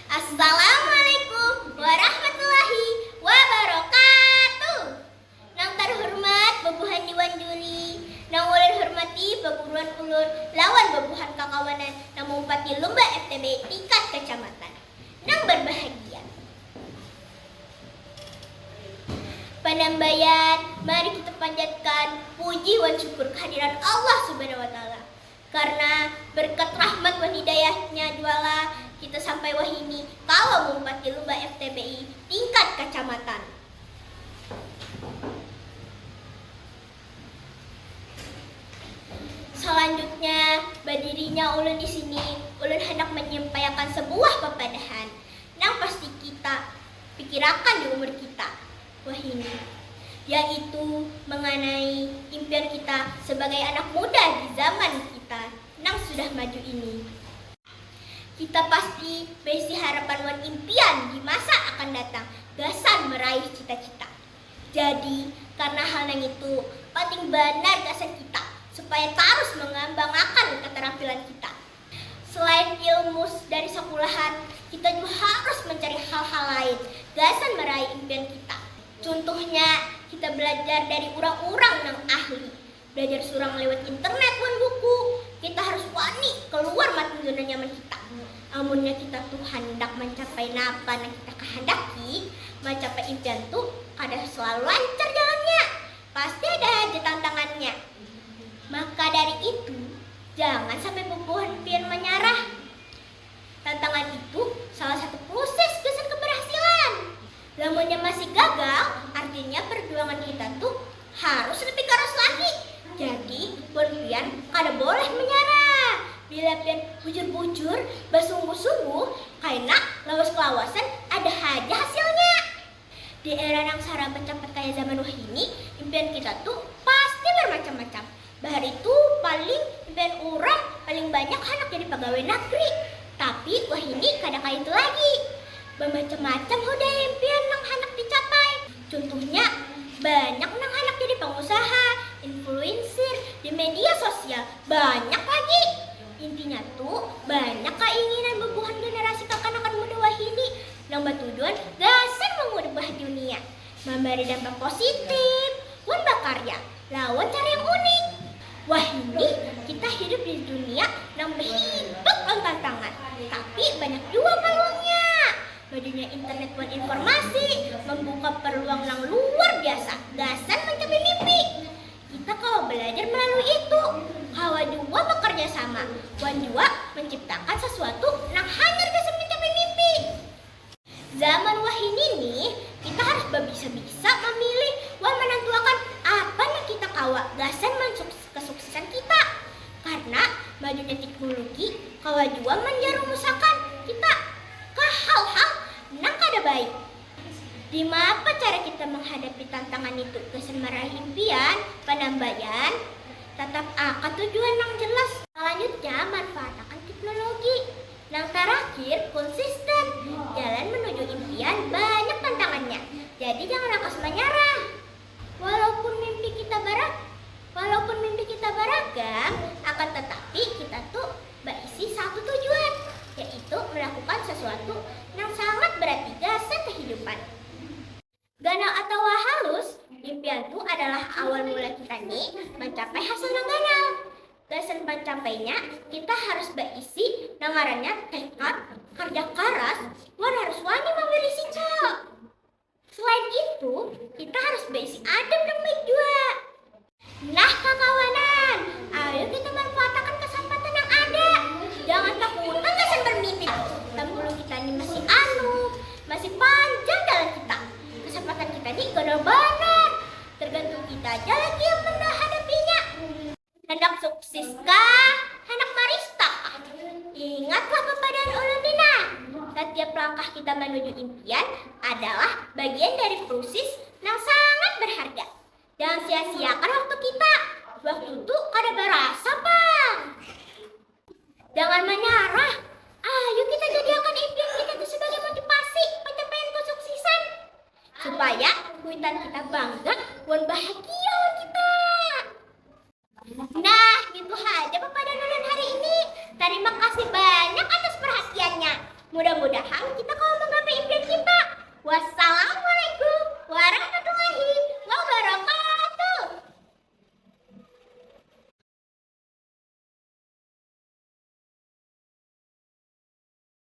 Assalamualaikum warahmatullahi wabarakatuh. Nang terhormat bebuhan Diwan Juli, nang ulun hormati perguruan ulun lawan bebuhan kakawanan nang mengumpati lomba FTB tingkat kecamatan. Nang berbahagia. Penambayan, mari kita panjatkan puji dan syukur kehadiran Allah Subhanahu wa taala. Karena berkat rahmat dan hidayahnya juala kita sampai wahini kalau mengumpati lomba FTBI tingkat kecamatan. Selanjutnya, berdirinya ulun di sini, ulun hendak menyampaikan sebuah pepadahan yang pasti kita pikirkan di umur kita wahini, yaitu mengenai impian kita sebagai anak muda di zaman kita yang sudah maju ini. Kita pasti berisi harapan dan impian di masa akan datang, gasan meraih cita-cita. Jadi, karena hal yang itu, penting benar gasan kita supaya terus mengembangkan keterampilan kita. Selain ilmu dari sekolahan, kita juga harus mencari hal-hal lain, gasan meraih impian kita. Contohnya, kita belajar dari orang-orang yang ahli, belajar surang lewat internet dan buku. Kita harus wani keluar mati zona nyaman kita. Amunnya kita tuh hendak mencapai napa yang kita kehendaki, mencapai impian tuh kadang selalu lancar jalannya. Pasti ada aja tantangannya. Maka dari itu, jangan sampai bebuhan impian menyerah. Tantangan itu salah satu proses kesan keberhasilan. Lamunnya masih gagal, artinya perjuangan kita tuh harus lebih keras lagi. Jadi, pian kada boleh menyerah. Bila pian bujur-bujur, bersungguh-sungguh, karena lawas-kelawasan ada aja hasilnya. Di era yang sarang pencapat kayak zaman wahini, impian kita tuh pasti bermacam-macam. Bahar itu paling impian orang paling banyak anak jadi pegawai negeri. Tapi wahini kada kayak itu lagi. Bermacam-macam udah impian nang anak dicapai. Contohnya banyak nang anak jadi pengusaha, influencer di media sosial, banyak lagi. Intinya tuh banyak keinginan bebuhan generasi kekanakan muda wahini yang bertujuan gasan mengubah dunia, memberi dampak positif, dan berkarya lawan cara yang unik. Wahini kita hidup di dunia yang berhidup dan tantangan, tapi banyak juga peluangnya. Bajunya internet buat informasi, membuka peluang yang luar biasa, gasan mencapai mimpi. Kita kalau belajar melalui itu, kalau juga bekerja sama, dan juga menciptakan sesuatu yang hanya gasan mencapai mimpi. Zaman wahini ini, kita harus bisa memilih dan menentukan apa yang kita kawa gasan kesuksesan kita. Karena majunya teknologi, kalau juga menjerumuskan kita ke hal-hal yang kada baik. Di mana cara kita menghadapi tantangan itu gasan meraih impian, penambahan, tetap akan tujuan yang jelas. Selanjutnya, manfaatkan teknologi. Yang terakhir, konsisten. Jalan menuju impian banyak tantangannya. Jadi jangan rakus menyerah. Walaupun mimpi kita beragam, akan tetapi kita tuh berisi satu tujuan, yaitu melakukan sesuatu yang sangat berarti gasan kehidupan. Ganal atau halus, impian itu adalah awal mula kita nih mencapai hasil yang ganal. Gasan pencapainya, kita harus berisi nangarannya tekad, kerja keras, dan harus wani memberi risiko. Selain itu, kita harus berisi adem dan baik juga. Nah kawan, ayo kita manfaatkan kesempatan yang ada. Jangan takutan gasan bermimpi. Tambulu kita ini masih panjang jalan kita. Kesempatan kita ini benar-benar tergantung kita aja lagi yang menghadapinya. Hendak sukses kah? Hendak marista? Ingatlah pepadaan ulun dina. Setiap langkah kita menuju impian adalah bagian dari proses yang sangat berharga. Jangan sia-siakan waktu kita. Waktu itu kada berasa, Pak. Jangan menyerah. Ayo kita jadikan impian kita itu sebagai motivasi pencapaian kesuksesan. Supaya kuitan kita bangga dan bahagia kita. Nah, gitu aja pepadaan ulun hari ini. Terima kasih banyak atas perhatiannya. Mudah-mudahan kita kalau